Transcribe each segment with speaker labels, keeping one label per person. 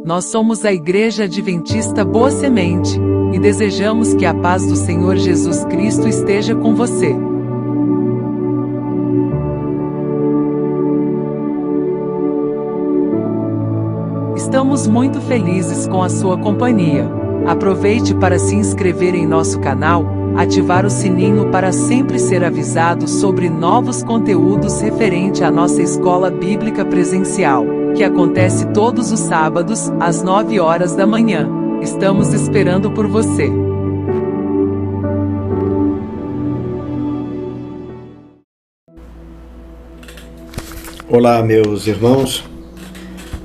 Speaker 1: Nós somos a Igreja Adventista Boa Semente, e desejamos que a paz do Senhor Jesus Cristo esteja com você. Estamos muito felizes com a sua companhia. Aproveite para se inscrever em nosso canal, ativar o sininho para sempre ser avisado sobre novos conteúdos referente à nossa escola bíblica presencial, que acontece todos os sábados, às 9 horas da manhã. Estamos esperando por você.
Speaker 2: Olá, meus irmãos.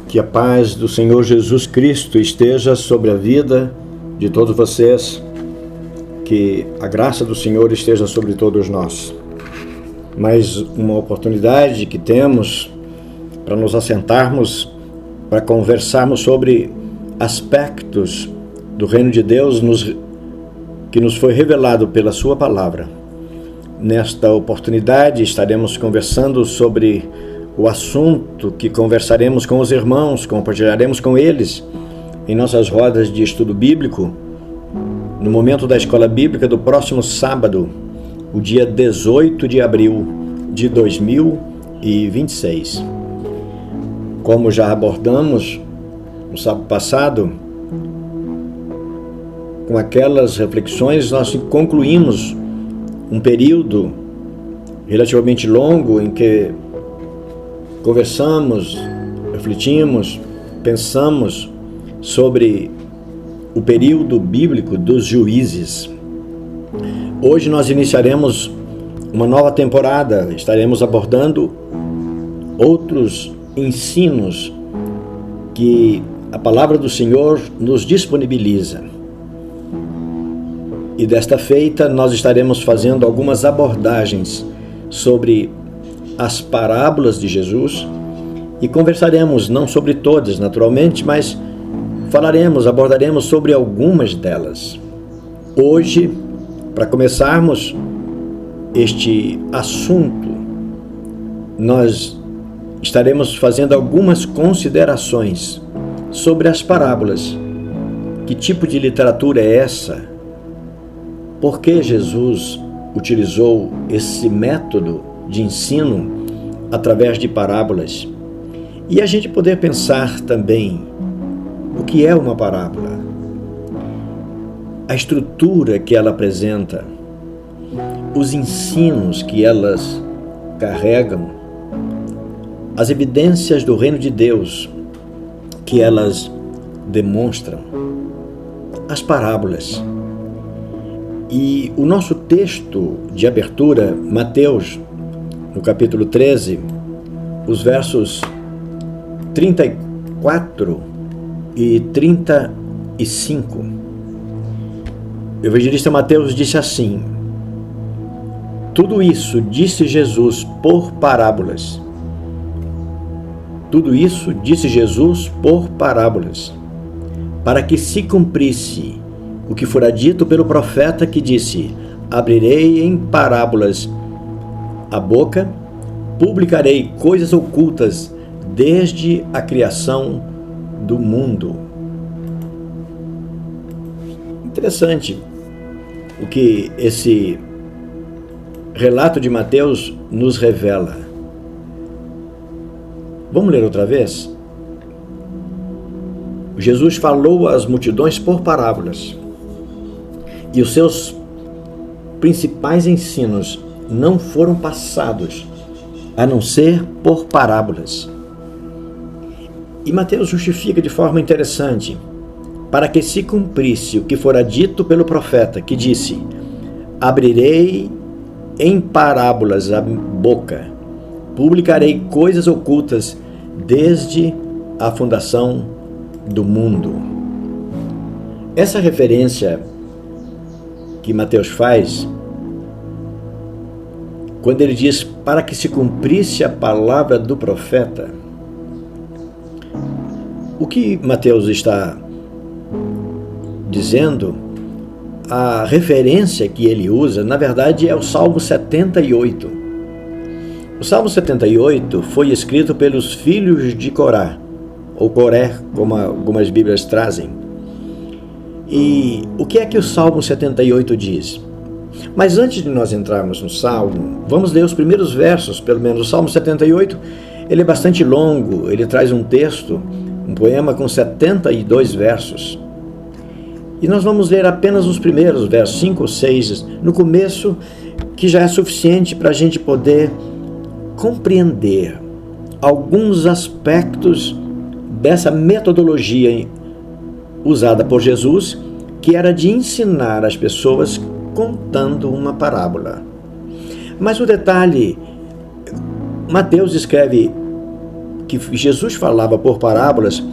Speaker 2: Que a paz do Senhor Jesus Cristo esteja sobre a vida de todos vocês. Que a graça do Senhor esteja sobre todos nós. Mais uma oportunidade que temos para nos assentarmos, para conversarmos sobre aspectos do reino de Deus que nos foi revelado pela sua palavra. Nesta oportunidade estaremos conversando sobre o assunto que conversaremos com os irmãos, compartilharemos com eles em nossas rodas de estudo bíblico, no momento da escola bíblica do próximo sábado, o dia 18 de abril de 2026. Como já abordamos no sábado passado, com aquelas reflexões nós concluímos um período relativamente longo em que conversamos, refletimos, pensamos sobre o período bíblico dos juízes. Hoje nós iniciaremos uma nova temporada, estaremos abordando outros ensinos que a palavra do Senhor nos disponibiliza. E desta feita nós estaremos fazendo algumas abordagens sobre as parábolas de Jesus e conversaremos, não sobre todas naturalmente, mas abordaremos sobre algumas delas. Hoje, para começarmos este assunto, nós estaremos fazendo algumas considerações sobre as parábolas. Que tipo de literatura é essa? Por que Jesus utilizou esse método de ensino através de parábolas? E a gente poder pensar também o que é uma parábola, a estrutura que ela apresenta, os ensinos que elas carregam, as evidências do reino de Deus que elas demonstram, as parábolas. E o nosso texto de abertura, Mateus, no capítulo 13, os versos 34 e 35. O evangelista Mateus disse assim: tudo isso disse Jesus por parábolas. Tudo isso disse Jesus por parábolas, para que se cumprisse o que fora dito pelo profeta que disse: abrirei em parábolas a boca, publicarei coisas ocultas desde a criação do mundo. Interessante o que esse relato de Mateus nos revela. Vamos ler outra vez? Jesus falou às multidões por parábolas, e os seus principais ensinos não foram passados a não ser por parábolas. E Mateus justifica de forma interessante: para que se cumprisse o que fora dito pelo profeta, que disse: abrirei em parábolas a boca, publicarei coisas ocultas desde a fundação do mundo. Essa referência que Mateus faz, quando ele diz para que se cumprisse a palavra do profeta, o que Mateus está dizendo, a referência que ele usa, na verdade, é o Salmo 78. O Salmo 78 foi escrito pelos filhos de Corá, ou Coré, como algumas Bíblias trazem. E o que é que o Salmo 78 diz? Mas antes de nós entrarmos no Salmo, vamos ler os primeiros versos, pelo menos. O Salmo 78, ele é bastante longo, ele traz um texto, um poema com 72 versos. E nós vamos ler apenas os primeiros versos, 5 ou 6, no começo, que já é suficiente para a gente poder compreender alguns aspectos dessa metodologia usada por Jesus, que era de ensinar as pessoas contando uma parábola. Mas o detalhe, Mateus escreve que Jesus falava por parábolas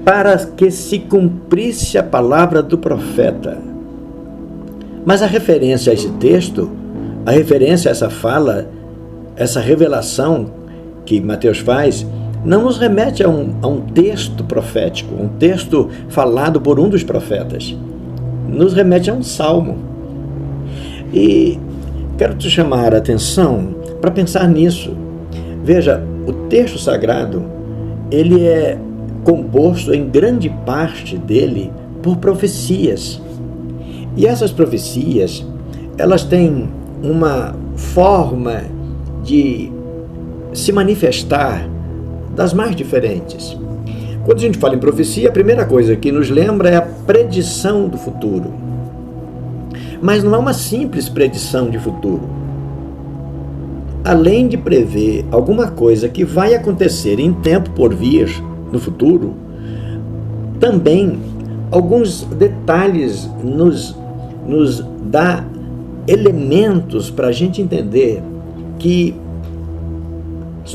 Speaker 2: para que se cumprisse a palavra do profeta. Mas a referência a esse texto, a referência a essa fala, essa revelação que Mateus faz, não nos remete a um texto profético, um texto falado por um dos profetas. Nos remete a um salmo. E quero te chamar a atenção para pensar nisso. Veja, o texto sagrado, ele é composto em grande parte dele por profecias. E essas profecias, elas têm uma forma de se manifestar das mais diferentes. Quando a gente fala em profecia, a primeira coisa que nos lembra é a predição do futuro. Mas não é uma simples predição de futuro. Além de prever alguma coisa que vai acontecer em tempo por vir, no futuro, também alguns detalhes nos dá elementos para a gente entender que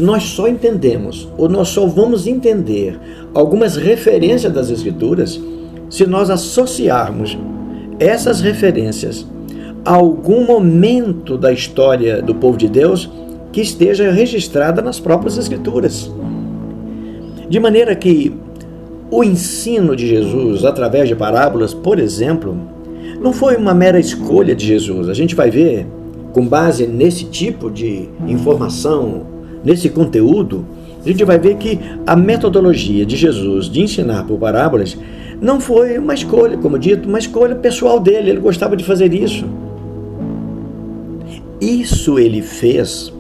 Speaker 2: nós só entendemos, ou nós só vamos entender algumas referências das Escrituras se nós associarmos essas referências a algum momento da história do povo de Deus que esteja registrada nas próprias Escrituras. De maneira que o ensino de Jesus através de parábolas, por exemplo, não foi uma mera escolha de Jesus. A gente vai ver, com base nesse tipo de informação, nesse conteúdo, a gente vai ver que a metodologia de Jesus de ensinar por parábolas não foi uma escolha, como dito, uma escolha pessoal dele. Ele gostava de fazer isso. Isso ele fez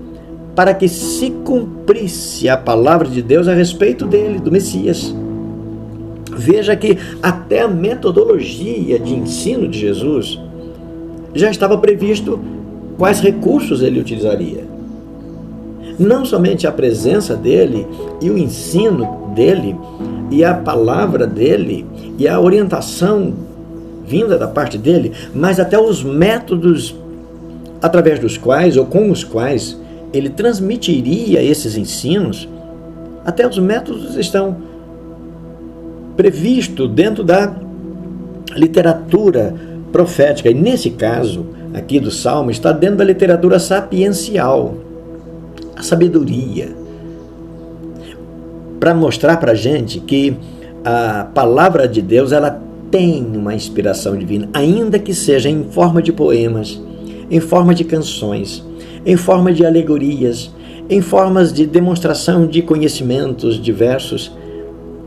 Speaker 2: para que se cumprisse a palavra de Deus a respeito dele, do Messias. Veja que até a metodologia de ensino de Jesus já estava previsto quais recursos ele utilizaria. Não somente a presença dele e o ensino dele e a palavra dele e a orientação vinda da parte dele, mas até os métodos através dos quais ou com os quais ele transmitiria esses ensinos, até os métodos estão previstos dentro da literatura profética. E nesse caso aqui do Salmo, está dentro da literatura sapiencial, a sabedoria, para mostrar para a gente que a palavra de Deus, ela tem uma inspiração divina, ainda que seja em forma de poemas, em forma de canções, em forma de alegorias, em formas de demonstração de conhecimentos diversos.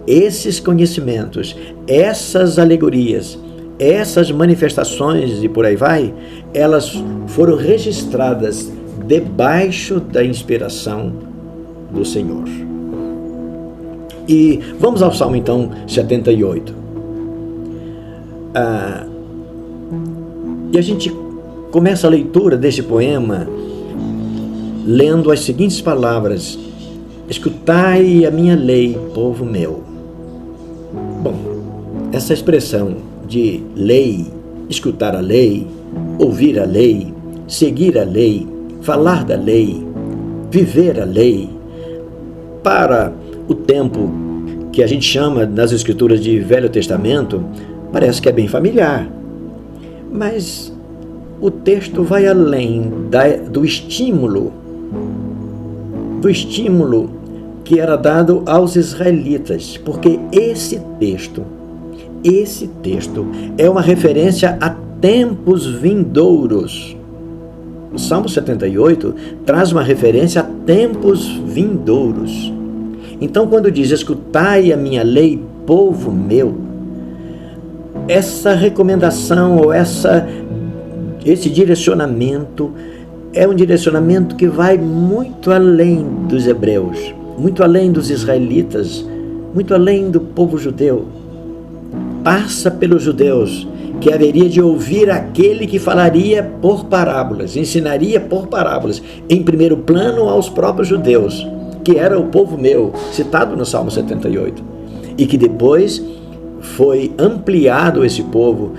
Speaker 2: Esses conhecimentos, essas alegorias, essas manifestações e por aí vai, elas foram registradas debaixo da inspiração do Senhor. E vamos ao Salmo então 78. E a gente começa a leitura deste poema lendo as seguintes palavras: escutai a minha lei, povo meu. Bom, essa expressão de lei, escutar a lei, ouvir a lei, seguir a lei, falar da lei, viver a lei, para o tempo que a gente chama nas Escrituras de Velho Testamento, parece que é bem familiar. Mas o texto vai além do estímulo que era dado aos israelitas, porque esse texto é uma referência a tempos vindouros. O Salmo 78 traz uma referência a tempos vindouros. Então, quando diz, escutai a minha lei, povo meu, essa recomendação ou esse direcionamento é um direcionamento que vai muito além dos hebreus, muito além dos israelitas, muito além do povo judeu. Passa pelos judeus, que haveria de ouvir aquele que falaria por parábolas, ensinaria por parábolas, em primeiro plano aos próprios judeus, que era o povo meu, citado no Salmo 78, e que depois foi ampliado esse povo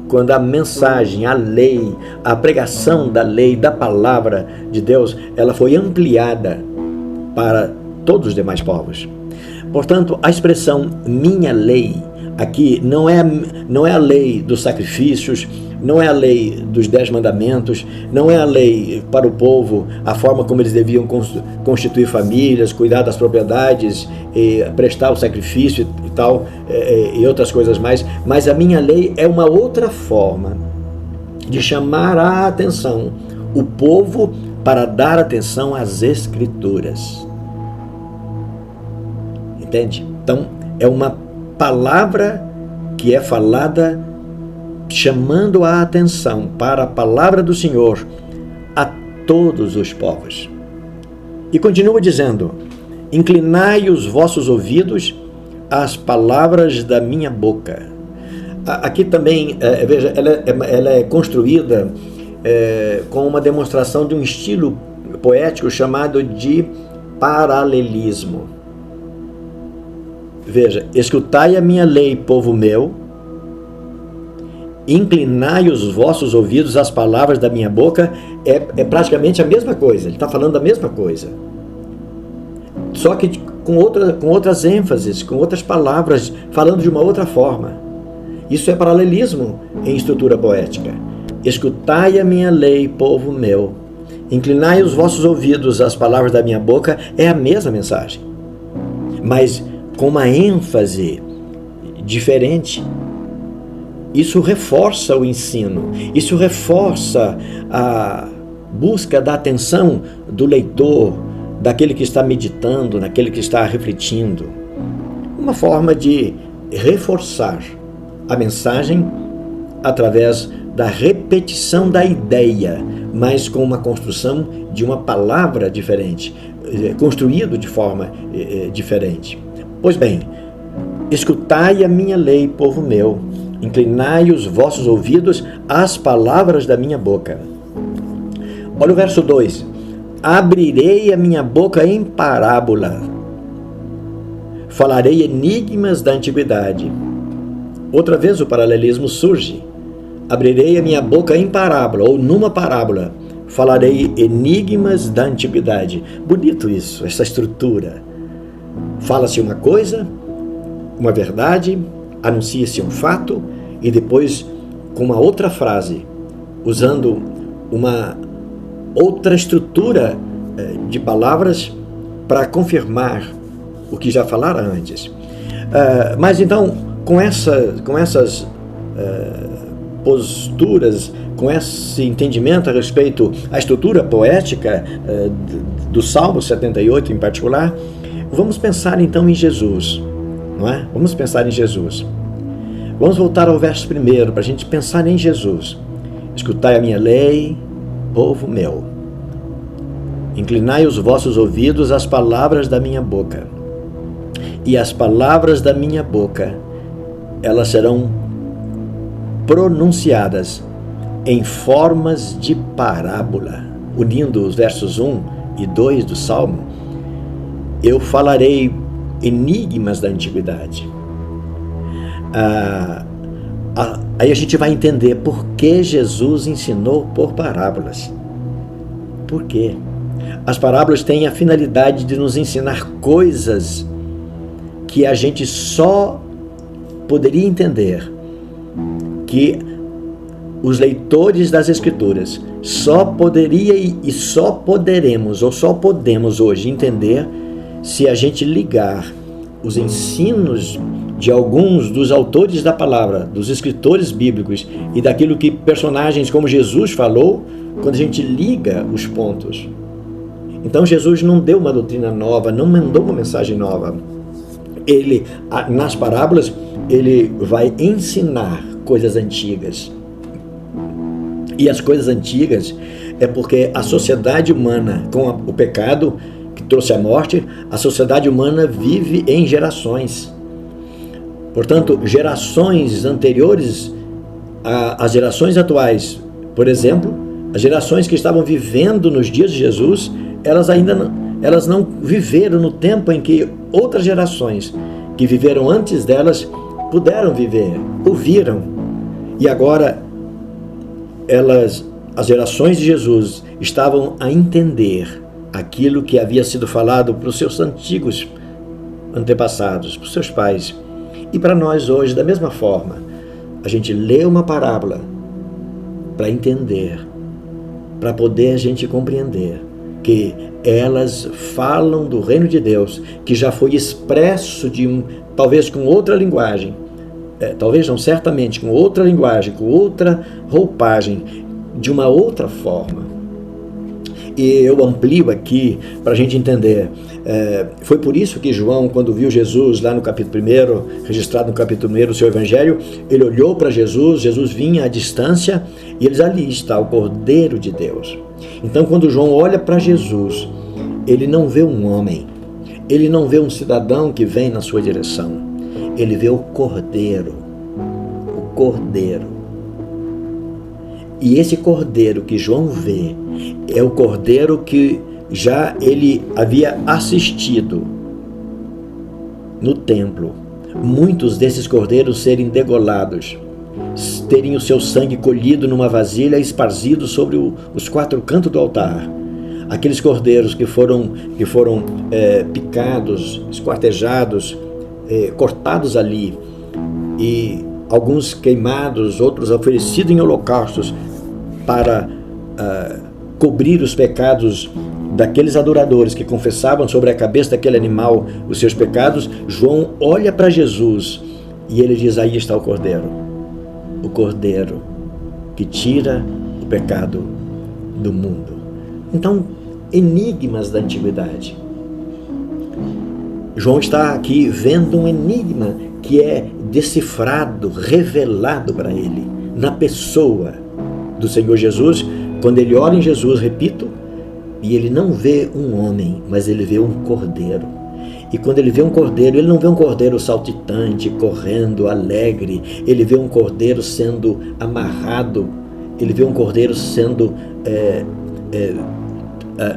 Speaker 2: quando a mensagem, a lei, a pregação da lei, da palavra de Deus, ela foi ampliada para todos os demais povos. Portanto, a expressão minha lei aqui não é a lei dos sacrifícios, não é a lei dos 10 mandamentos, não é a lei para o povo, a forma como eles deviam constituir famílias, cuidar das propriedades, prestar o sacrifício e tal, e outras coisas mais. Mas a minha lei é uma outra forma de chamar a atenção o povo para dar atenção às Escrituras. Entende? Então, é uma palavra que é falada chamando a atenção para a palavra do Senhor a todos os povos. E continua dizendo, inclinai os vossos ouvidos às palavras da minha boca. Aqui também, veja, ela é construída com uma demonstração de um estilo poético chamado de paralelismo. Veja, escutai a minha lei, povo meu, inclinai os vossos ouvidos às palavras da minha boca, é praticamente a mesma coisa, ele está falando a mesma coisa. Só que com outras ênfases, com outras palavras, falando de uma outra forma. Isso é paralelismo em estrutura poética. Escutai a minha lei, povo meu, inclinai os vossos ouvidos às palavras da minha boca, é a mesma mensagem, mas com uma ênfase diferente. Isso reforça o ensino, isso reforça a busca da atenção do leitor, daquele que está meditando, daquele que está refletindo. Uma forma de reforçar a mensagem através da repetição da ideia, mas com uma construção de uma palavra diferente, construído de forma diferente. Pois bem, escutai a minha lei, povo meu, inclinai os vossos ouvidos às palavras da minha boca. Olha o verso 2. Abrirei a minha boca em parábola, falarei enigmas da antiguidade. Outra vez o paralelismo surge. Abrirei a minha boca em parábola, ou numa parábola, falarei enigmas da antiguidade. Bonito isso, essa estrutura. Fala-se uma coisa, uma verdade, anuncia-se um fato e depois com uma outra frase, usando uma outra estrutura de palavras para confirmar o que já falara antes. Mas então, com essas posturas, com esse entendimento a respeito à estrutura poética do Salmo 78 em particular, vamos pensar então em Jesus, não é? Vamos pensar em Jesus. Vamos voltar ao verso 1 para a gente pensar em Jesus. Escutai a minha lei, povo meu. Inclinai os vossos ouvidos às palavras da minha boca. E as palavras da minha boca, elas serão pronunciadas em formas de parábola. Unindo os versos 1 e 2 do Salmo, eu falarei enigmas da antiguidade. Aí a gente vai entender por que Jesus ensinou por parábolas. Por quê? As parábolas têm a finalidade de nos ensinar coisas que a gente só poderia entender, que os leitores das Escrituras só podemos hoje entender se a gente ligar os ensinos de alguns dos autores da palavra, dos escritores bíblicos e daquilo que personagens como Jesus falou, quando a gente liga os pontos. Então Jesus não deu uma doutrina nova, não mandou uma mensagem nova. Ele, nas parábolas, ele vai ensinar coisas antigas. E as coisas antigas é porque a sociedade humana, com o pecado que trouxe a morte, a sociedade humana vive em gerações. Portanto, gerações anteriores às gerações atuais, por exemplo, as gerações que estavam vivendo nos dias de Jesus, elas não viveram no tempo em que outras gerações que viveram antes delas puderam viver, ouviram. E agora as gerações de Jesus estavam a entender aquilo que havia sido falado para os seus antigos antepassados, para os seus pais. E para nós hoje, da mesma forma, a gente lê uma parábola para entender, para poder a gente compreender que elas falam do reino de Deus, que já foi expresso talvez com outra linguagem, talvez não, certamente com outra linguagem, com outra roupagem, de uma outra forma. E eu amplio aqui para a gente entender. Foi por isso que João, quando viu Jesus lá no capítulo 1, registrado no capítulo 1 do seu evangelho, ele olhou para Jesus, Jesus vinha à distância e ele diz: ali está o Cordeiro de Deus. Então, quando João olha para Jesus, ele não vê um homem, ele não vê um cidadão que vem na sua direção, ele vê o Cordeiro. O Cordeiro. E esse Cordeiro que João vê é o Cordeiro que já ele havia assistido no templo muitos desses cordeiros serem degolados, terem o seu sangue colhido numa vasilha e esparzido sobre os 4 cantos do altar. Aqueles cordeiros que foram picados, esquartejados, cortados ali, e alguns queimados, outros oferecidos em holocaustos para cobrir os pecados daqueles adoradores que confessavam sobre a cabeça daquele animal os seus pecados. João olha para Jesus e ele diz: aí está o Cordeiro que tira o pecado do mundo. Então, enigmas da antiguidade. João está aqui vendo um enigma que é decifrado, revelado para ele, na pessoa do Senhor Jesus. Quando ele olha em Jesus, repito, e ele não vê um homem, mas ele vê um cordeiro. E quando ele vê um cordeiro, ele não vê um cordeiro saltitante, correndo, alegre. Ele vê um cordeiro sendo amarrado. Ele vê um cordeiro sendo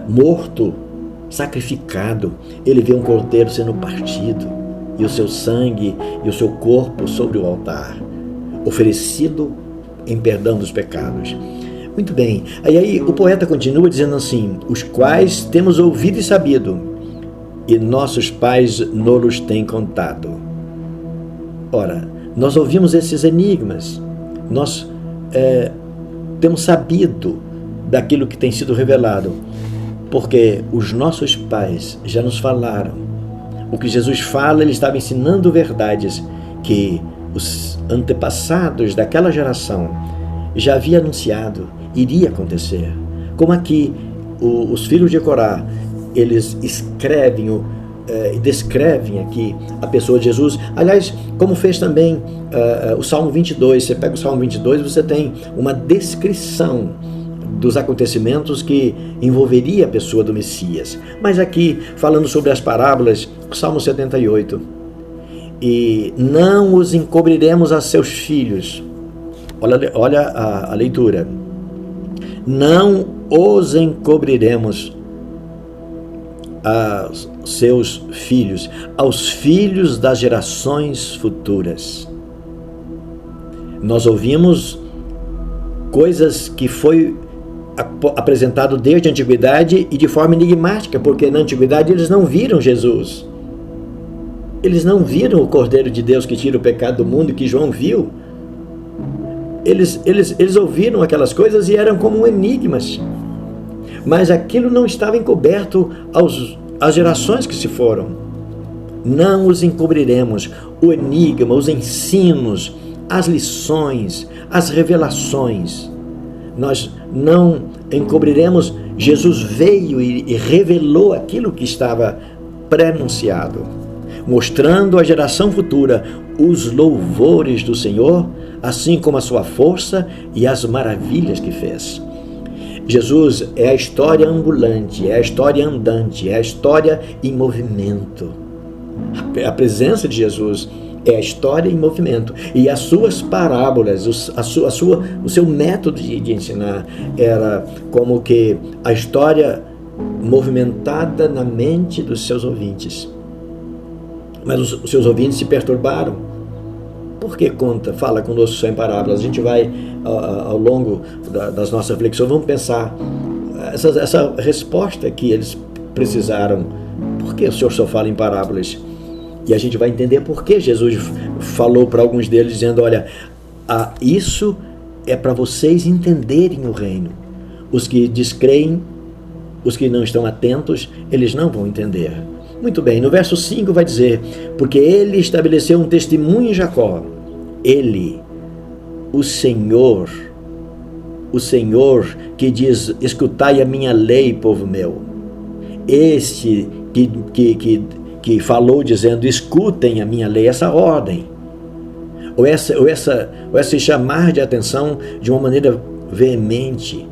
Speaker 2: morto, sacrificado. Ele vê um cordeiro sendo partido, e o seu sangue e o seu corpo sobre o altar, oferecido em perdão dos pecados. Muito bem, aí o poeta continua dizendo assim: os quais temos ouvido e sabido, e nossos pais nos têm contado. Ora, nós ouvimos esses enigmas, nós temos sabido daquilo que tem sido revelado, porque os nossos pais já nos falaram. O que Jesus fala, ele estava ensinando verdades que os antepassados daquela geração já havia anunciado, iria acontecer. Como aqui os filhos de Corá, eles escrevem e descrevem aqui a pessoa de Jesus. Aliás, como fez também o Salmo 22. Você pega o Salmo 22, você tem uma descrição dos acontecimentos que envolveria a pessoa do Messias. Mas aqui, falando sobre as parábolas, o Salmo 78. E não os encobriremos a seus filhos. Olha a leitura. Não os encobriremos a seus filhos, aos filhos das gerações futuras. Nós ouvimos coisas que foi apresentado desde a antiguidade e de forma enigmática, porque na antiguidade eles não viram Jesus. Eles não viram o Cordeiro de Deus que tira o pecado do mundo, que João viu. Eles ouviram aquelas coisas e eram como enigmas. Mas aquilo não estava encoberto às gerações que se foram. Não os encobriremos. O enigma, os ensinos, as lições, as revelações. Nós não encobriremos, Jesus veio e revelou aquilo que estava prenunciado, mostrando à geração futura os louvores do Senhor, assim como a sua força e as maravilhas que fez. Jesus é a história ambulante, é a história andante, é a história em movimento. A presença de Jesus é a história em movimento. E as suas parábolas, o seu método de ensinar era como que a história movimentada na mente dos seus ouvintes. Mas os seus ouvintes se perturbaram. Por que fala conosco só em parábolas? A gente vai, ao longo das nossas reflexões, vamos pensar essa resposta que eles precisaram. Por que o Senhor só fala em parábolas? E a gente vai entender por que Jesus falou para alguns deles, dizendo, olha, isso é para vocês entenderem o reino. Os que descreem, os que não estão atentos, eles não vão entender. Muito bem, no verso 5 vai dizer, porque ele estabeleceu um testemunho em Jacó. Ele, o Senhor que diz, escutai a minha lei, povo meu. Este que falou dizendo, escutem a minha lei, essa ordem, ou esse chamar de atenção de uma maneira veemente.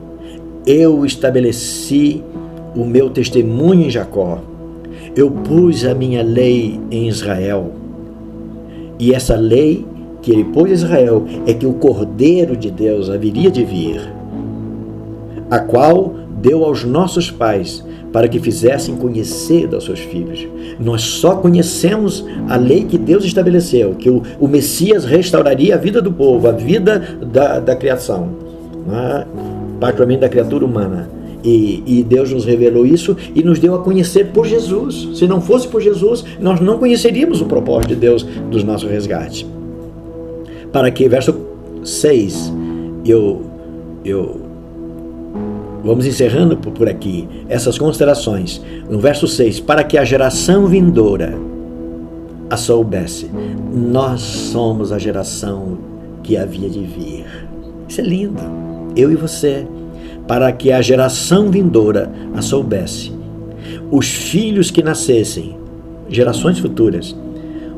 Speaker 2: Eu estabeleci o meu testemunho em Jacó, eu pus a minha lei em Israel, e essa lei que ele pôs em Israel é que o Cordeiro de Deus haveria de vir, a qual deu aos nossos pais, para que fizessem conhecer aos seus filhos. Nós só conhecemos a lei que Deus estabeleceu, que o Messias restauraria a vida do povo, a vida da criação, particularmente da criatura humana. E Deus nos revelou isso e nos deu a conhecer por Jesus. Se não fosse por Jesus, nós não conheceríamos o propósito de Deus dos nossos resgates. Para que, verso 6, vamos encerrando por aqui essas considerações. No verso 6, para que a geração vindoura a soubesse. Nós somos a geração que havia de vir. Isso é lindo. Eu e você. Para que a geração vindoura a soubesse. Os filhos que nascessem, gerações futuras,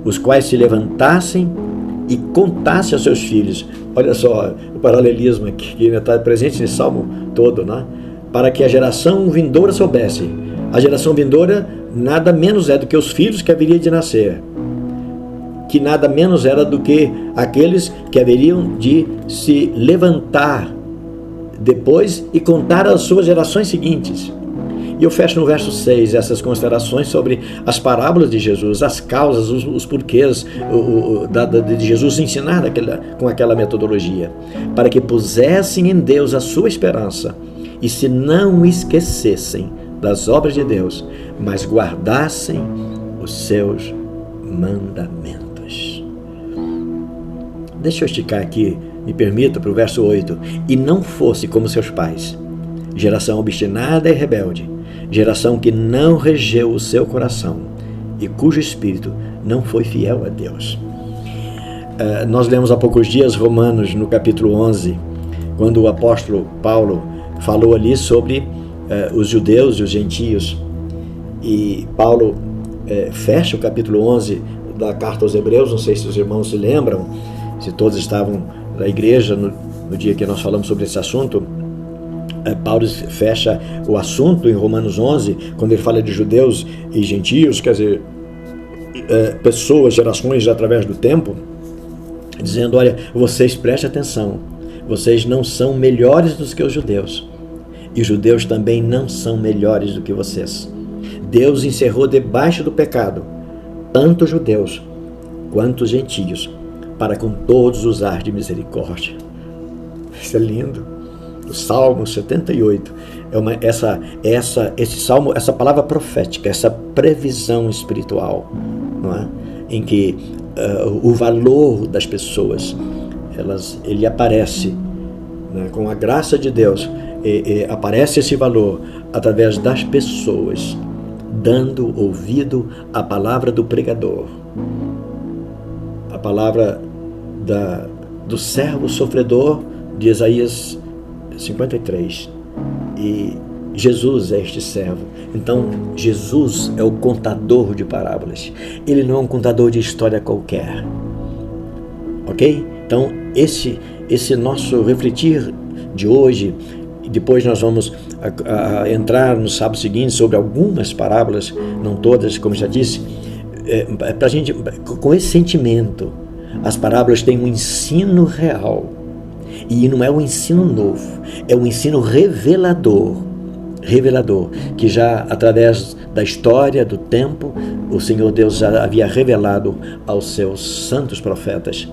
Speaker 2: os quais se levantassem e contassem aos seus filhos. Olha só o paralelismo aqui, que está presente nesse salmo todo, né? Para que a geração vindoura soubesse. A geração vindoura nada menos é do que os filhos que haveriam de nascer, que nada menos era do que aqueles que haveriam de se levantar depois e contar às suas gerações seguintes. E eu fecho no verso 6 essas considerações sobre as parábolas de Jesus, as causas, os porquês de Jesus ensinar com aquela metodologia, para que pusessem em Deus a sua esperança e se não esquecessem das obras de Deus, mas guardassem os seus mandamentos. Deixa eu esticar aqui, me permita, para o verso 8. E não fosse como seus pais, geração obstinada e rebelde, geração que não regeu o seu coração e cujo espírito não foi fiel a Deus. Nós lemos há poucos dias Romanos, no capítulo 11, quando o apóstolo Paulo falou ali sobre os judeus e os gentios. E Paulo fecha o capítulo 11 da carta aos Hebreus. Não sei se os irmãos se lembram, se todos estavam na igreja no dia que nós falamos sobre esse assunto. Paulo fecha o assunto em Romanos 11, quando ele fala de judeus e gentios, quer dizer, pessoas, gerações através do tempo, dizendo, olha, vocês prestem atenção, vocês não são melhores do que os judeus, e os judeus também não são melhores do que vocês. Deus encerrou debaixo do pecado tanto os judeus quanto os gentios, para com todos usar de misericórdia. Isso é lindo. O Salmo 78 esse salmo, essa palavra profética, essa previsão espiritual, não é? Em que o valor das pessoas, ele aparece, né? Com a graça de Deus, aparece esse valor através das pessoas, dando ouvido à palavra do pregador, a palavra do servo sofredor de Isaías 53, E Jesus é este servo. Então, Jesus é o contador de parábolas. Ele não é um contador de história qualquer. Ok? Então, esse nosso refletir de hoje, depois nós vamos entrar no sábado seguinte sobre algumas parábolas, não todas, como já disse, para a gente, com esse sentimento, as parábolas têm um ensino real. E não é um ensino novo, é um ensino revelador, que já através da história, do tempo, o Senhor Deus já havia revelado aos seus santos profetas,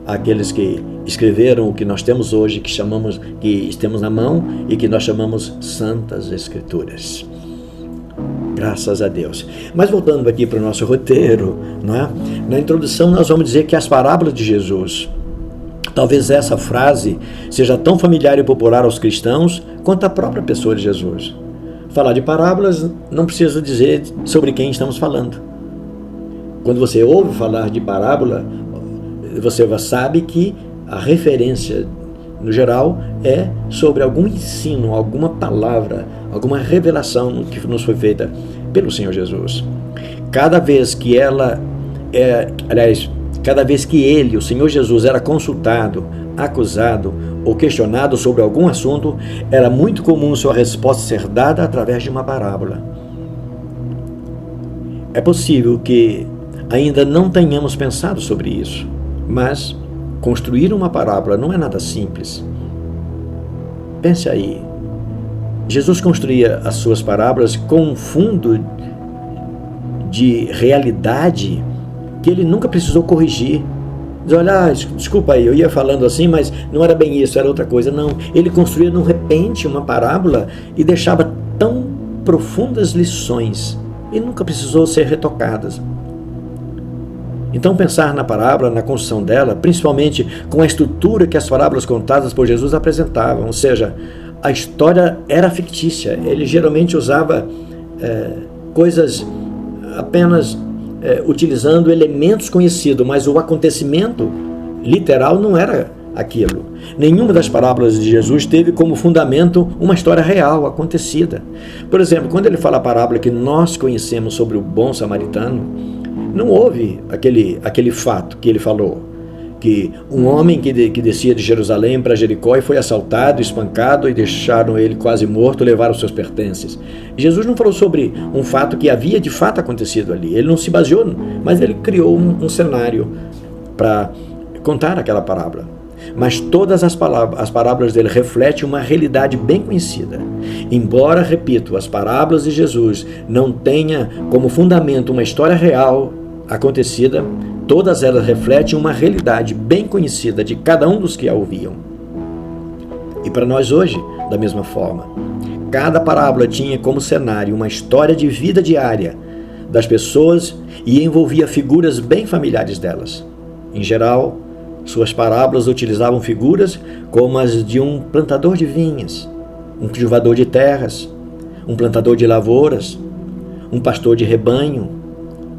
Speaker 2: aqueles que escreveram o que nós temos hoje, que temos na mão e que nós chamamos Santas Escrituras. Graças a Deus. Mas voltando aqui para o nosso roteiro, não é? Na introdução nós vamos dizer que as parábolas de Jesus, talvez essa frase seja tão familiar e popular aos cristãos quanto a própria pessoa de Jesus. Falar de parábolas não precisa dizer sobre quem estamos falando. Quando você ouve falar de parábola, você já sabe que a referência, no geral, é sobre algum ensino, alguma palavra, alguma revelação que nos foi feita pelo Senhor Jesus. Cada vez que ele, o Senhor Jesus, era consultado, acusado ou questionado sobre algum assunto, era muito comum sua resposta ser dada através de uma parábola. É possível que ainda não tenhamos pensado sobre isso, mas construir uma parábola não é nada simples. Pense aí. Jesus construía as suas parábolas com um fundo de realidade que ele nunca precisou corrigir. Diz, olha, desculpa aí, eu ia falando assim, mas não era bem isso, era outra coisa. Não, ele construía de repente uma parábola e deixava tão profundas lições e nunca precisou ser retocadas. Então pensar na parábola, na construção dela, principalmente com a estrutura que as parábolas contadas por Jesus apresentavam, ou seja, a história era fictícia, ele geralmente usava coisas apenas utilizando elementos conhecidos, mas o acontecimento literal não era aquilo. Nenhuma das parábolas de Jesus teve como fundamento uma história real, acontecida. Por exemplo, quando ele fala a parábola que nós conhecemos sobre o bom samaritano, não houve aquele fato que ele falou, que um homem que descia de Jerusalém para Jericó e foi assaltado, espancado e deixaram ele quase morto, levaram os seus pertences. Jesus não falou sobre um fato que havia de fato acontecido ali. Ele não se baseou, mas ele criou um cenário para contar aquela parábola. Mas todas as parábolas dele refletem uma realidade bem conhecida. Embora, repito, as parábolas de Jesus não tenham como fundamento uma história real acontecida, todas elas refletem uma realidade bem conhecida de cada um dos que a ouviam. E para nós hoje, da mesma forma, cada parábola tinha como cenário uma história de vida diária das pessoas e envolvia figuras bem familiares delas. Em geral, suas parábolas utilizavam figuras como as de um plantador de vinhas, um cultivador de terras, um plantador de lavouras, um pastor de rebanho,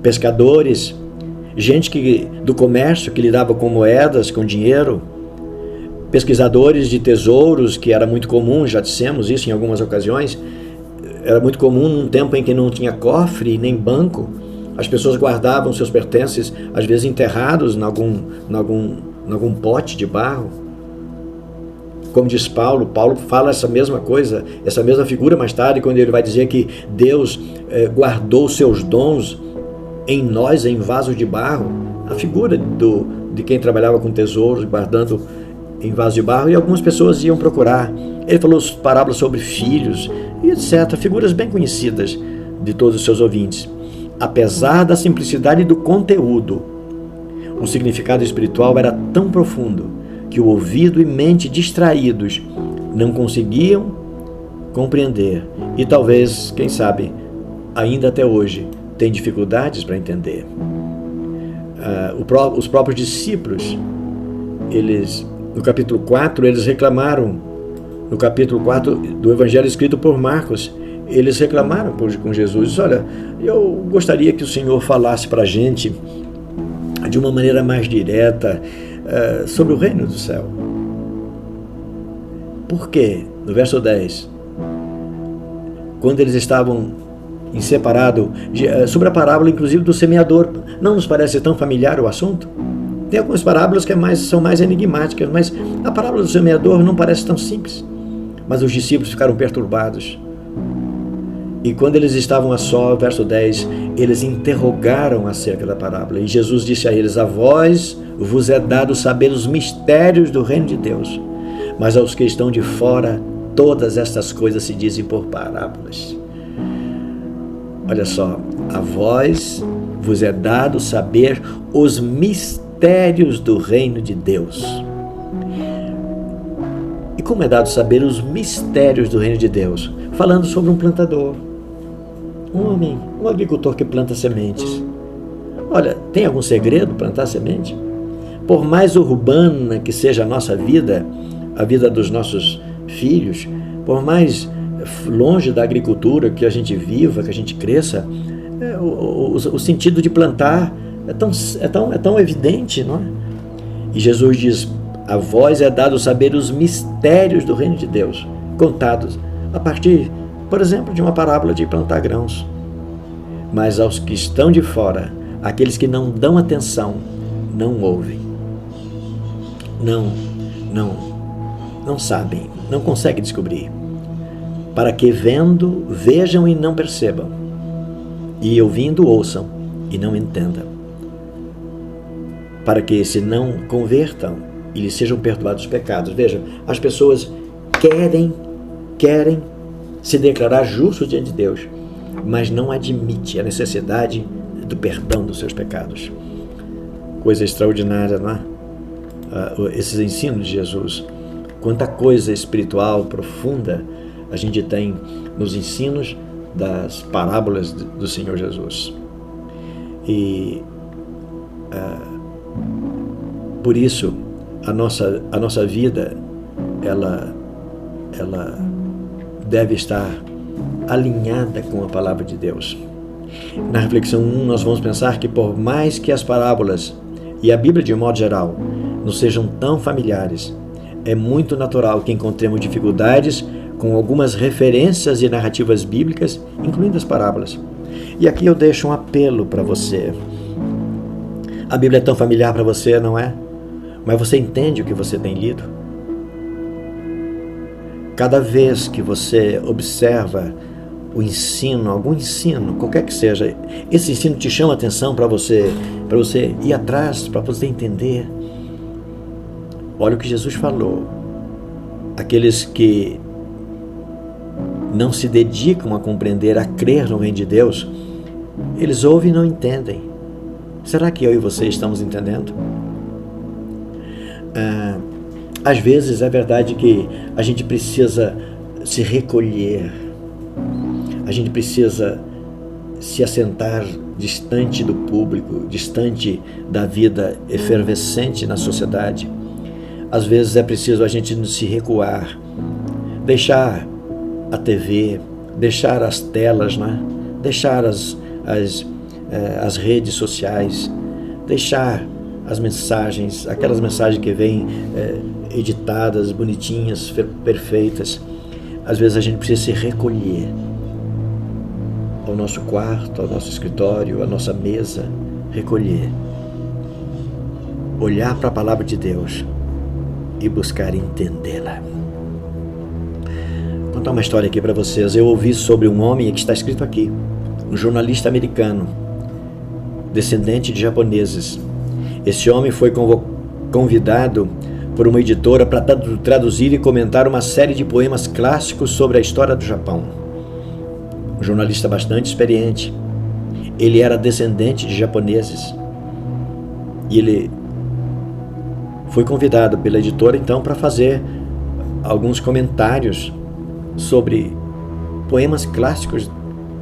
Speaker 2: pescadores, gente do comércio que lidava com moedas, com dinheiro, pesquisadores de tesouros, que era muito comum, já dissemos isso em algumas ocasiões, era muito comum num tempo em que não tinha cofre nem banco, as pessoas guardavam seus pertences, às vezes enterrados em algum pote de barro. Como diz Paulo fala essa mesma coisa, essa mesma figura mais tarde, quando ele vai dizer que Deus guardou seus dons em nós, em vasos de barro, a figura de quem trabalhava com tesouros, guardando em vasos de barro, e algumas pessoas iam procurar. Ele falou parábolas sobre filhos, e etc., figuras bem conhecidas de todos os seus ouvintes. Apesar da simplicidade do conteúdo, o significado espiritual era tão profundo que o ouvido e mente distraídos não conseguiam compreender, e talvez, quem sabe, ainda até hoje, tem dificuldades para entender. Os próprios discípulos, no capítulo 4, eles reclamaram, no capítulo 4 do Evangelho escrito por Marcos, eles reclamaram com Jesus, olha, eu gostaria que o Senhor falasse para a gente de uma maneira mais direta sobre o reino do céu. Por quê? No verso 10, quando eles estavam em separado, sobre a parábola inclusive do semeador. Não nos parece tão familiar o assunto? Tem algumas parábolas que são mais enigmáticas, mas a parábola do semeador não parece tão simples. Mas os discípulos ficaram perturbados. E quando eles estavam a só, verso 10, eles interrogaram acerca da parábola. E Jesus disse a eles: a vós vos é dado saber os mistérios do reino de Deus, mas aos que estão de fora, todas estas coisas se dizem por parábolas. Olha só, a vós vos é dado saber os mistérios do reino de Deus. E como é dado saber os mistérios do reino de Deus? Falando sobre um plantador, um homem, um agricultor que planta sementes. Olha, tem algum segredo plantar semente? Por mais urbana que seja a nossa vida, a vida dos nossos filhos, por mais longe da agricultura que a gente viva, que a gente cresça, o sentido de plantar é tão evidente, não é? E Jesus diz: a vós é dado saber os mistérios do reino de Deus, contados a partir, por exemplo, de uma parábola de plantar grãos. Mas aos que estão de fora, aqueles que não dão atenção, não ouvem, não sabem, não conseguem descobrir, para que vendo, vejam e não percebam, e ouvindo, ouçam e não entendam, para que se não convertam e lhes sejam perdoados os pecados. Veja, as pessoas querem se declarar justos diante de Deus, mas não admite a necessidade do perdão dos seus pecados. Coisa extraordinária, não é? Esses ensinos de Jesus. Quanta coisa espiritual profunda a gente tem nos ensinos das parábolas do Senhor Jesus. E por isso a nossa vida ela deve estar alinhada com a palavra de Deus. Na reflexão 1, nós vamos pensar que por mais que as parábolas e a Bíblia de um modo geral nos sejam tão familiares, é muito natural que encontremos dificuldades com algumas referências e narrativas bíblicas, incluindo as parábolas. E aqui eu deixo um apelo para você. A Bíblia é tão familiar para você, não é? Mas você entende o que você tem lido? Cada vez que você observa o ensino, algum ensino, qualquer que seja, esse ensino te chama a atenção para você ir atrás, para você entender. Olha o que Jesus falou. Aqueles que não se dedicam a compreender, a crer no reino de Deus, eles ouvem e não entendem. Será que eu e você estamos entendendo? Às vezes é verdade que a gente precisa se recolher, a gente precisa se assentar distante do público, distante da vida efervescente na sociedade. Às vezes é preciso a gente se recuar, deixar a TV, deixar as telas, né? Deixar as redes sociais, deixar as mensagens, aquelas mensagens que vêm editadas, bonitinhas, perfeitas. Às vezes a gente precisa se recolher ao nosso quarto, ao nosso escritório, à nossa mesa, recolher, olhar para a palavra de Deus e buscar entendê-la. Vou contar uma história aqui para vocês. Eu ouvi sobre um homem que está escrito aqui, um jornalista americano, descendente de japoneses. Esse homem foi convidado por uma editora para traduzir e comentar uma série de poemas clássicos sobre a história do Japão. Um jornalista bastante experiente. Ele era descendente de japoneses. E ele foi convidado pela editora, então, para fazer alguns comentários sobre poemas clássicos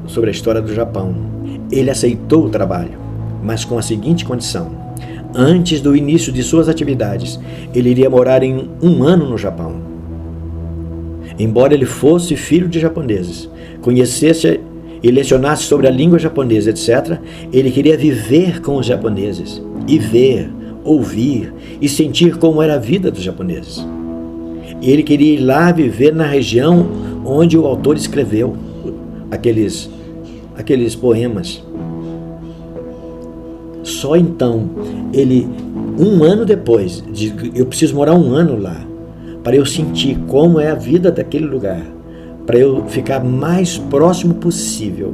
Speaker 2: sobre a história do Japão. Ele aceitou o trabalho, mas com a seguinte condição: antes do início de suas atividades, ele iria morar em 1 ano no Japão. Embora ele fosse filho de japoneses, conhecesse e lecionasse sobre a língua japonesa, etc., ele queria viver com os japoneses e ver, ouvir e sentir como era a vida dos japoneses. Ele queria ir lá viver na região onde o autor escreveu, aqueles poemas. Só então, ele, um ano depois, eu preciso morar um ano lá, para eu sentir como é a vida daquele lugar, para eu ficar mais próximo possível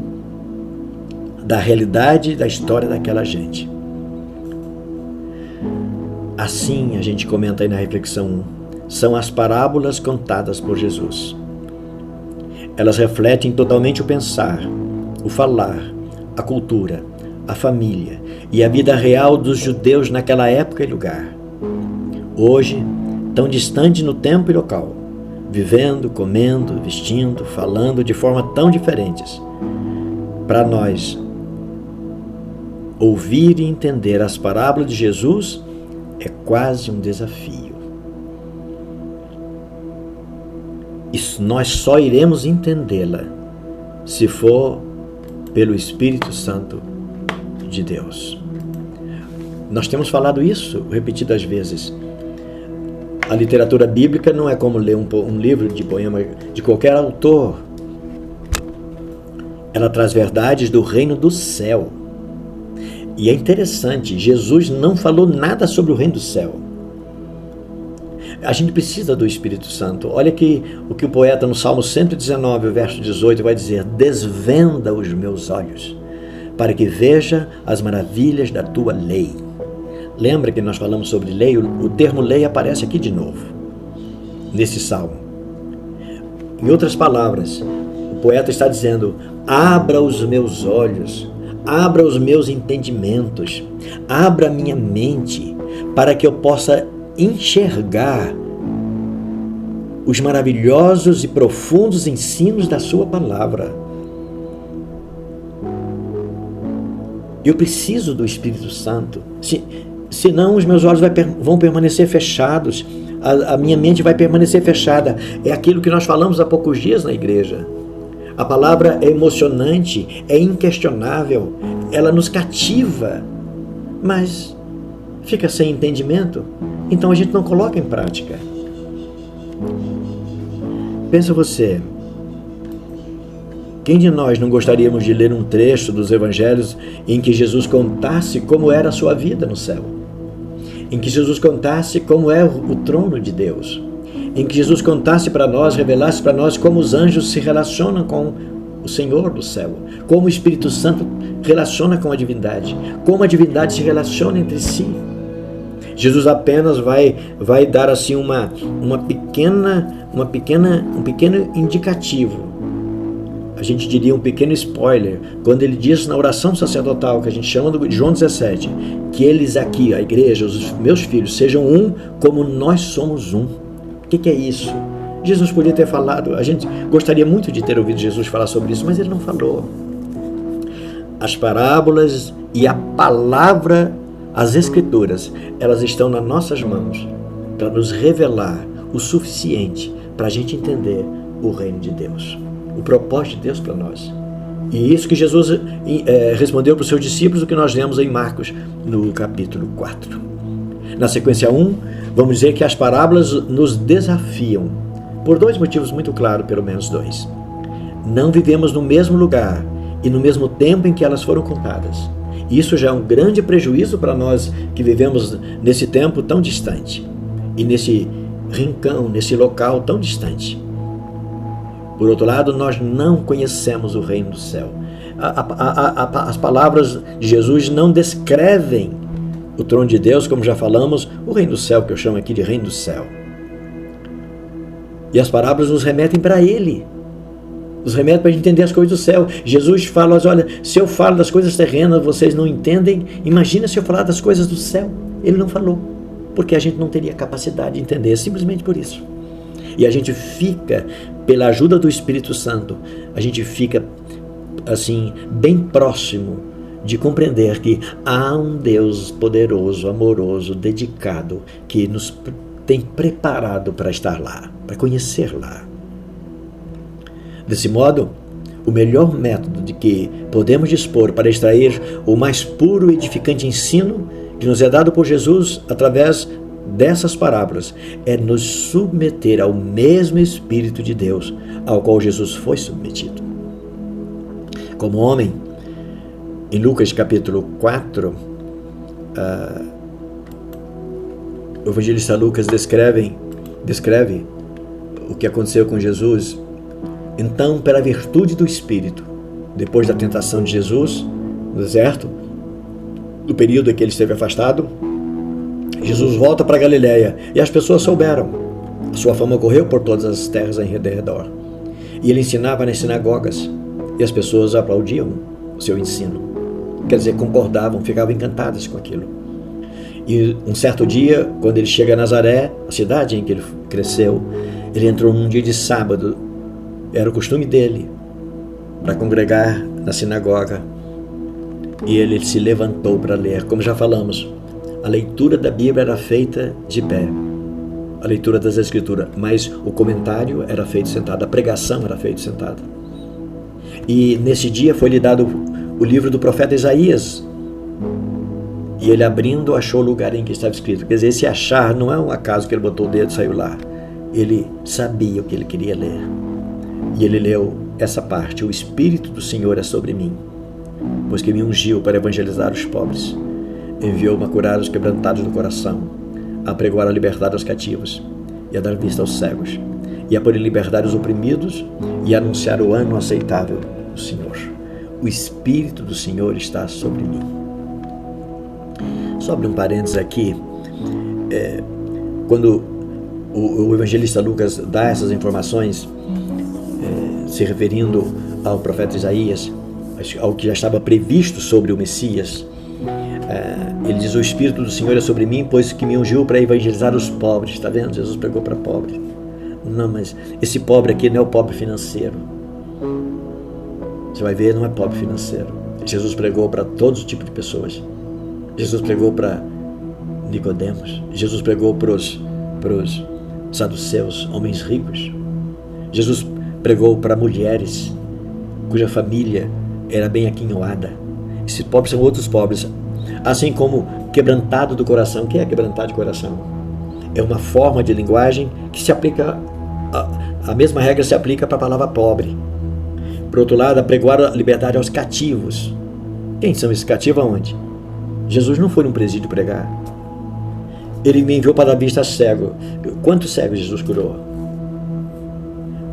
Speaker 2: da realidade da história daquela gente. Assim, a gente comenta aí na reflexão 1, são as parábolas contadas por Jesus. Elas refletem totalmente o pensar, o falar, a cultura, a família e a vida real dos judeus naquela época e lugar. Hoje, tão distante no tempo e local, vivendo, comendo, vestindo, falando de forma tão diferentes. Para nós, ouvir e entender as parábolas de Jesus é quase um desafio. E nós só iremos entendê-la se for pelo Espírito Santo de Deus. Nós temos falado isso repetidas vezes. A literatura bíblica não é como ler um livro de poema de qualquer autor. Ela traz verdades do reino do céu. E é interessante, Jesus não falou nada sobre o reino do céu. A gente precisa do Espírito Santo. Olha aqui o que o poeta no Salmo 119, verso 18, vai dizer: desvenda os meus olhos, para que veja as maravilhas da tua lei. Lembra que nós falamos sobre lei? O termo lei aparece aqui de novo, nesse salmo. Em outras palavras, o poeta está dizendo: abra os meus olhos, abra os meus entendimentos, abra a minha mente, para que eu possa enxergar os maravilhosos e profundos ensinos da sua palavra. Eu preciso do Espírito Santo, senão os meus olhos vão permanecer fechados, a minha mente vai permanecer fechada. É aquilo que nós falamos há poucos dias na igreja. A palavra é emocionante, é inquestionável, ela nos cativa, mas fica sem entendimento, então a gente não coloca em prática. Pensa você, quem de nós não gostaríamos de ler um trecho dos evangelhos em que Jesus contasse como era a sua vida no céu? Em que Jesus contasse como é o trono de Deus? Em que Jesus contasse para nós, revelasse para nós como os anjos se relacionam com o Senhor do céu, como o Espírito Santo relaciona com a divindade, como a divindade se relaciona entre si. Jesus apenas vai dar assim um pequeno indicativo, a gente diria um pequeno spoiler, quando ele diz na oração sacerdotal, que a gente chama de João 17, que eles aqui, a igreja, os meus filhos, sejam um como nós somos um. O que é isso? Jesus podia ter falado, a gente gostaria muito de ter ouvido Jesus falar sobre isso, mas ele não falou. As parábolas e a palavra, as escrituras, elas estão nas nossas mãos para nos revelar o suficiente para a gente entender o reino de Deus, o propósito de Deus para nós. E isso que Jesus respondeu para os seus discípulos, o que nós lemos em Marcos, no capítulo 4. Na sequência 1, vamos dizer que as parábolas nos desafiam, por dois motivos muito claros, pelo menos dois. Não vivemos no mesmo lugar e no mesmo tempo em que elas foram contadas. Isso já é um grande prejuízo para nós que vivemos nesse tempo tão distante e nesse rincão, nesse local tão distante. Por outro lado, nós não conhecemos o reino do céu. As palavras de Jesus não descrevem o trono de Deus, como já falamos, o reino do céu, que eu chamo aqui de reino do céu. E as parábolas nos remetem para ele. Nos remetem para a gente entender as coisas do céu. Jesus fala, olha, se eu falo das coisas terrenas, vocês não entendem, imagina se eu falar das coisas do céu. Ele não falou, porque a gente não teria capacidade de entender, simplesmente por isso. E a gente fica, pela ajuda do Espírito Santo, a gente fica, assim, bem próximo de compreender que há um Deus poderoso, amoroso, dedicado, que nos tem preparado para estar lá, para conhecer lá. Desse modo, o melhor método de que podemos dispor para extrair o mais puro e edificante ensino que nos é dado por Jesus através dessas parábolas é nos submeter ao mesmo Espírito de Deus ao qual Jesus foi submetido. Como homem, em Lucas capítulo 4, o evangelista Lucas descreve o que aconteceu com Jesus. Então, pela virtude do Espírito, depois da tentação de Jesus no deserto, do período em que ele esteve afastado, Jesus volta para Galiléia e as pessoas souberam. A sua fama correu por todas as terras em redor. E ele ensinava nas sinagogas e as pessoas aplaudiam o seu ensino. Quer dizer, concordavam, ficavam encantadas com aquilo. E um certo dia, quando ele chega a Nazaré, a cidade em que ele cresceu, ele entrou num dia de sábado. Era o costume dele para congregar na sinagoga. E ele se levantou para ler. Como já falamos, a leitura da Bíblia era feita de pé, a leitura das Escrituras, mas o comentário era feito sentado, a pregação era feita sentada. E nesse dia foi-lhe dado o livro do profeta Isaías. E ele, abrindo, achou o lugar em que estava escrito. Quer dizer, esse achar não é um acaso que ele botou o dedo e saiu lá. Ele sabia o que ele queria ler. E ele leu essa parte: o Espírito do Senhor é sobre mim, pois que me ungiu para evangelizar os pobres, enviou-me a curar os quebrantados do coração, a pregoar a liberdade aos cativos e a dar vista aos cegos, e a pôr em liberdade os oprimidos e a anunciar o ano aceitável do Senhor. O Espírito do Senhor está sobre mim. Só abrir um parênteses aqui. Quando o evangelista Lucas dá essas informações, se referindo ao profeta Isaías, ao que já estava previsto sobre o Messias, ele diz: o Espírito do Senhor é sobre mim, pois que me ungiu para evangelizar os pobres. Está vendo? Jesus pregou para pobre. Não, mas esse pobre aqui não é o pobre financeiro. Você vai ver, não é pobre financeiro. Jesus pregou para todo tipo de pessoas. Jesus pregou para Nicodemos. Jesus pregou para os saduceus, homens ricos. Jesus pregou para mulheres cuja família era bem aquinhoada. Esses pobres são outros pobres. Assim como quebrantado do coração. O que é quebrantado de coração? É uma forma de linguagem que se aplica, a mesma regra se aplica para a palavra pobre. Por outro lado, apregoar a liberdade aos cativos. Quem são esses cativos? Aonde? Jesus não foi num presídio pregar. Ele me enviou para dar vista a cego. Quantos cegos Jesus curou?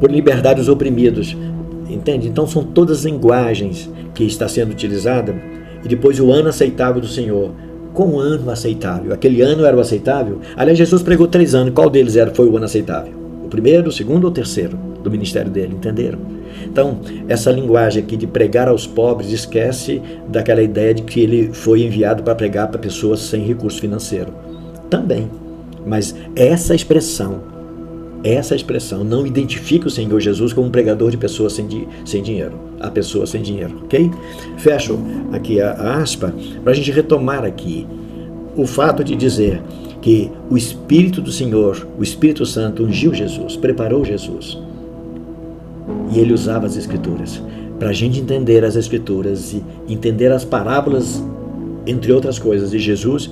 Speaker 2: Por liberdade os oprimidos. Entende? Então são todas linguagens que está sendo utilizada. E depois o ano aceitável do Senhor. Qual o ano aceitável? Aquele ano era o aceitável? Aliás, Jesus pregou 3 anos. Qual deles foi o ano aceitável? O primeiro, o segundo ou o terceiro do ministério dele? Entenderam? Então, essa linguagem aqui de pregar aos pobres esquece daquela ideia de que ele foi enviado para pregar para pessoas sem recurso financeiro. Também. Mas essa expressão não identifica o Senhor Jesus como um pregador de pessoas sem dinheiro. A pessoa sem dinheiro, ok? Fecho aqui a aspa para a gente retomar aqui o fato de dizer que o Espírito do Senhor, o Espírito Santo, ungiu Jesus, preparou Jesus. E ele usava as Escrituras. Para a gente entender as Escrituras e entender as parábolas, entre outras coisas, de Jesus,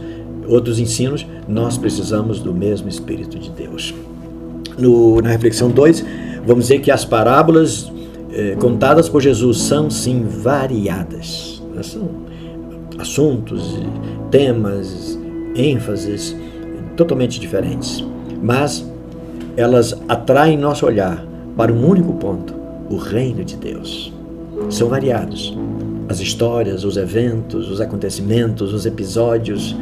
Speaker 2: outros ensinos, nós precisamos do mesmo Espírito de Deus. Na reflexão 2, vamos dizer que as parábolas contadas por Jesus são sim variadas. São assuntos, temas, ênfases totalmente diferentes. Mas elas atraem nosso olhar para um único ponto: o reino de Deus. São variados. As histórias, os eventos, os acontecimentos, os episódios,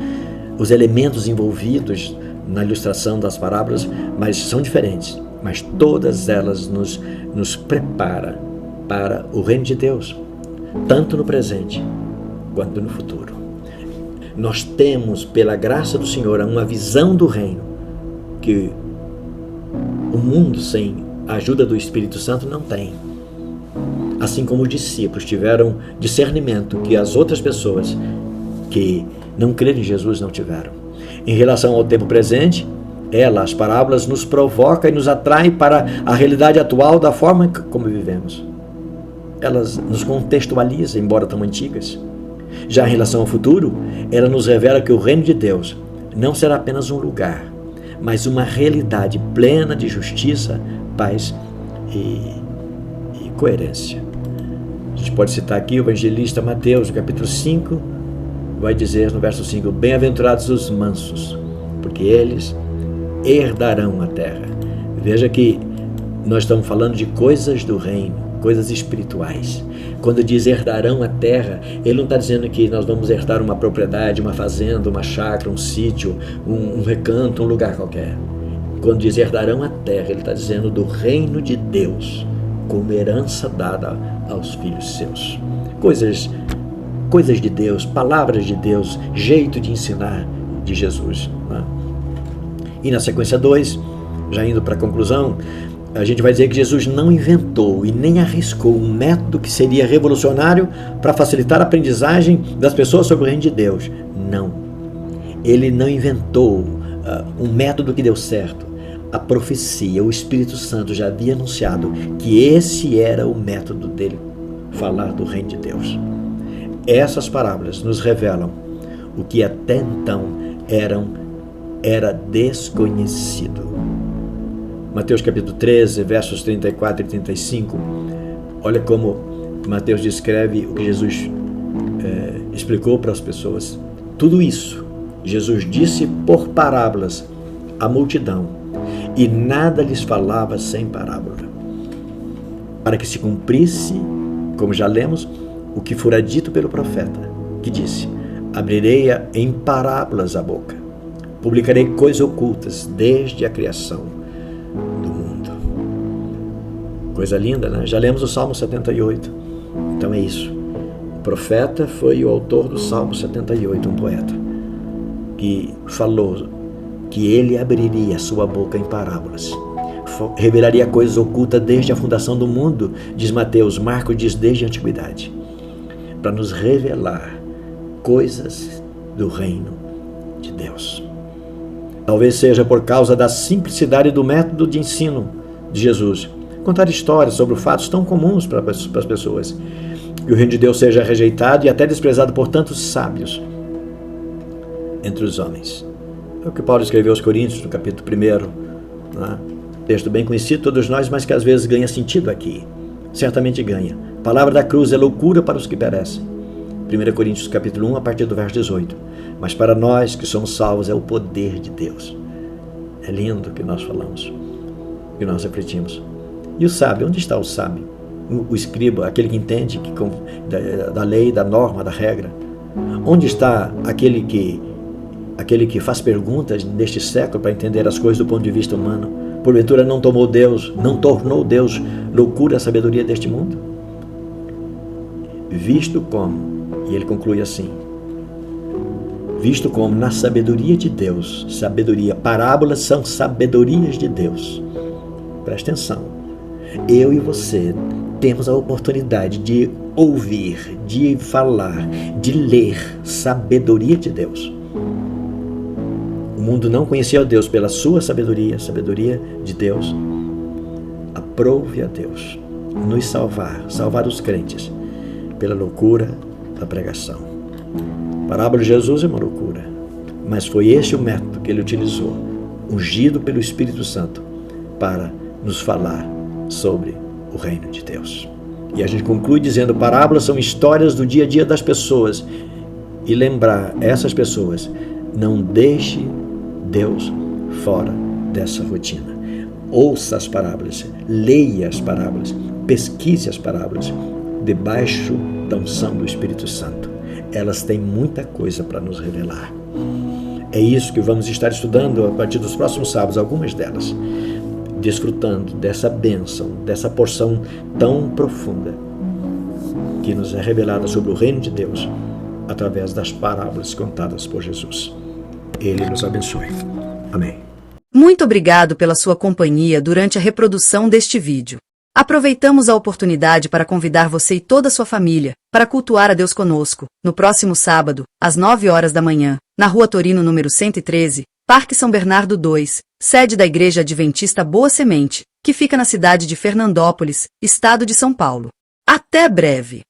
Speaker 2: os elementos envolvidos na ilustração das parábolas, mas são diferentes. Mas todas elas nos preparam para o reino de Deus, tanto no presente quanto no futuro. Nós temos, pela graça do Senhor, uma visão do reino que o mundo sem a ajuda do Espírito Santo não tem. Assim como os discípulos tiveram discernimento que as outras pessoas que não creram em Jesus não tiveram. Em relação ao tempo presente, as parábolas nos provocam e nos atraem para a realidade atual da forma como vivemos. Elas nos contextualizam, embora tão antigas. Já em relação ao futuro, ela nos revela que o reino de Deus não será apenas um lugar, mas uma realidade plena de justiça, paz e coerência. A gente pode citar aqui o evangelista Mateus, no capítulo 5, vai dizer no verso 5: bem-aventurados os mansos, porque eles herdarão a terra. Veja que nós estamos falando de coisas do reino, coisas espirituais. Quando diz herdarão a terra, ele não está dizendo que nós vamos herdar uma propriedade, uma fazenda, uma chácara, um sítio, um recanto, um lugar qualquer. Quando diz herdarão a terra, ele está dizendo do reino de Deus, como herança dada aos filhos seus. Coisas de Deus, palavras de Deus, jeito de ensinar de Jesus, né? E na sequência 2, já indo para a conclusão, a gente vai dizer que Jesus não inventou e nem arriscou um método que seria revolucionário para facilitar a aprendizagem das pessoas sobre o reino de Deus. Não. Ele não inventou um método que deu certo. A profecia, o Espírito Santo já havia anunciado que esse era o método dele falar do reino de Deus. Essas parábolas nos revelam o que até então era desconhecido. Mateus capítulo 13, versos 34 e 35, olha como Mateus descreve o que Jesus explicou para as pessoas. Tudo isso Jesus disse por parábolas à multidão, e nada lhes falava sem parábola, para que se cumprisse, como já lemos, o que fora dito pelo profeta, que disse: abrirei em parábolas a boca, publicarei coisas ocultas desde a criação do mundo. Coisa linda, né? Já lemos o Salmo 78. Então é isso. O profeta foi o autor do Salmo 78, um poeta, que falou que ele abriria a sua boca em parábolas, revelaria coisas ocultas desde a fundação do mundo, diz Mateus. Marcos diz desde a antiguidade, para nos revelar coisas do reino de Deus. Talvez seja por causa da simplicidade do método de ensino de Jesus, contar histórias sobre fatos tão comuns para as pessoas, que o reino de Deus seja rejeitado e até desprezado por tantos sábios entre os homens. É o que Paulo escreveu aos Coríntios, no capítulo 1, né? Texto bem conhecido todos nós, mas que às vezes ganha sentido aqui. Certamente ganha. A palavra da cruz é loucura para os que perecem. 1 Coríntios capítulo 1, a partir do verso 18. Mas para nós que somos salvos é o poder de Deus. É lindo o que nós falamos, que nós refletimos. E o sábio, onde está o sábio? O escriba, aquele que entende da lei, da norma, da regra. Onde está aquele que faz perguntas neste século para entender as coisas do ponto de vista humano? Porventura não tornou Deus loucura a sabedoria deste mundo? Visto como, e ele conclui assim: visto como na sabedoria de Deus, parábolas são sabedorias de Deus. Presta atenção, eu e você temos a oportunidade de ouvir, de falar, de ler sabedoria de Deus. O mundo não conhecia a Deus pela sua sabedoria de Deus. Aprove a Deus nos salvar os crentes pela loucura da pregação. A parábola de Jesus é uma loucura, mas foi este o método que ele utilizou, ungido pelo Espírito Santo, para nos falar sobre o reino de Deus. E a gente conclui dizendo: parábolas são histórias do dia a dia das pessoas, e lembrar essas pessoas: não deixe Deus fora dessa rotina. Ouça as parábolas, leia as parábolas, pesquise as parábolas, debaixo da unção do Espírito Santo. Elas têm muita coisa para nos revelar. É isso que vamos estar estudando a partir dos próximos sábados, algumas delas, desfrutando dessa bênção, dessa porção tão profunda que nos é revelada sobre o reino de Deus através das parábolas contadas por Jesus. Ele nos abençoe. Amém.
Speaker 3: Muito obrigado pela sua companhia durante a reprodução deste vídeo. Aproveitamos a oportunidade para convidar você e toda a sua família para cultuar a Deus conosco, no próximo sábado, às 9 horas da manhã, na Rua Torino, número 113, Parque São Bernardo 2, sede da Igreja Adventista Boa Semente, que fica na cidade de Fernandópolis, estado de São Paulo. Até breve!